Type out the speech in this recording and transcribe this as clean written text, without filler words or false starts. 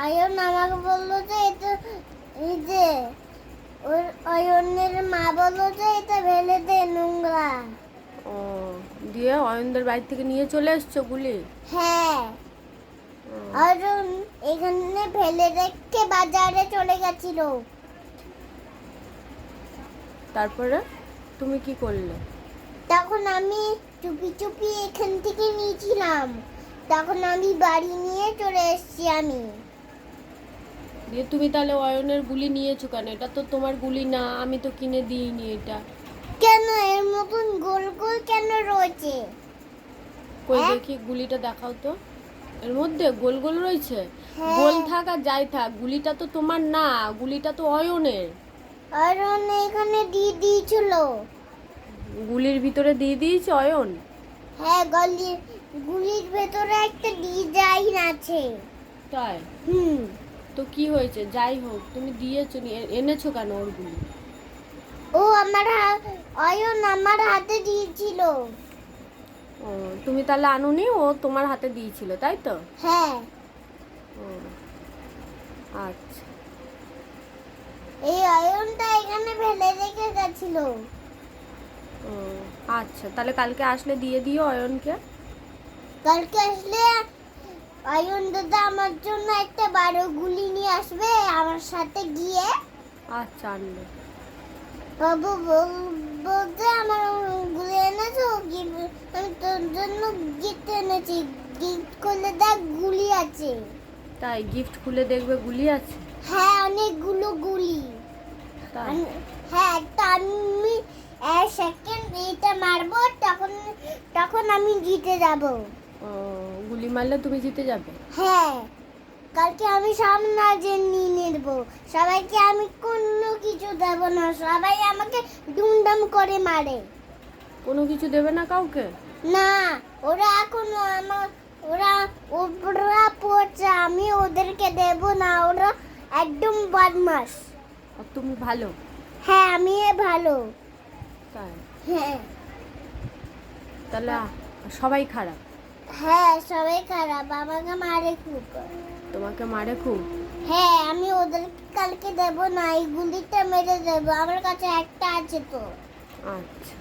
Ion আমাকে বললো যে এটা এই যে ওর অয়নের মা বললো যে এটা ফেলে দে নোংরা। ও, দিয়ে অয়নদের বাড়ি থেকে নিয়ে চলে এসছো গুলি? হ্যাঁ, ও, অয়ন এখানে ফেলে রেখে বাজারে চলে গেছিল। তারপরে তুমি কি করলে? তখন আমি চুপি চুপি এখান থেকে নিয়েছিলাম, তখন আমি বাড়ি নিয়ে চলে এসেছি আমি। দিয়ে তুমি তাহলে অয়নের গুলি নিয়েছো কেন? এটা তো তোমার গুলি না, আমি তো কিনে দিইনি এটা। কেন এর মতন গোল গোল কেন রয়েছে? কই হ্যাঁ? দেখি গুলিটা দেখাও তো। এর মধ্যে গোল গোল রয়েছে? হ্যাঁ। গোল থাক আর যাই থাক, গুলিটা তো তোমার না, গুলিটা তো অয়নের। অয়ন এখানে দিয়ে দিয়েছিল। গুলির ভিতরে দিয়ে দিয়েছে অয়ন? হ্যাঁ, গুলির ভেতরে একটা ডিজাইন আছে। তাই? হুম। তো কি হয়েছে? যাই হোক, তুমি দিয়েছো, এনেছো কেন ওর গুলি? ও অয়ন আমার হাতে দিয়েছিল। ও, তুমি তাহলে আনুনি, ও তোমার হাতে দিয়েছিল তাই তো? হ্যাঁ। ও, আচ্ছা। এই অয়নটা এখানে ফেলে রেখে গেছিল। ও, আচ্ছা, তাহলে কালকে আসলে দিয়ে দিও অয়নকে। কালকে আসলে অয়ন দাদা আমার জন্য একটা 12 গুলি নিয়ে আসবে আমার সাথে গিয়ে। আচ্ছা, আনবে। বাবু বলতে আমার গুলি এনেছো, আমি তোর জন্য গিফট এনেছি। গিফট করলে দেখ গুলি আছে। তাই? গিফট খুলে দেখবে গুলি আছে? হ্যাঁ, অনেকগুলো গুলি। তাই? হ্যাঁ, একটা আমি সেকেন্ড এটা মারবো, তখন তখন আমি জিতে যাব। ও, গুলি মারলে তুমি জিতে যাবে? হ্যাঁ, কালকে আমি সামনে যে নিয়ে নেবো। সবাইকে আমি কোনো কিছু দেব না, সবাই আমাকে দুমদাম করে মারে। কোনো কিছু দেবে না কাউকে? না, ওরা এখনো ওরা ওরা পড়ছে, আমি ওদেরকে দেব না, ওরা একদম বদমাশ। আর তুমি ভালো? হ্যাঁ, আমি ভালো। তাই? হ্যাঁ। তাহলে সবাই খারাপ? হ্যাঁ, সবাই খারাপ, আমাকে মারে খুব। তোমাকে মারে খুব? হ্যাঁ, আমি ওদের কালকে দেব না, এই গুলিটা মেরে দেবো, আমার কাছে একটা আছে তো। আচ্ছা।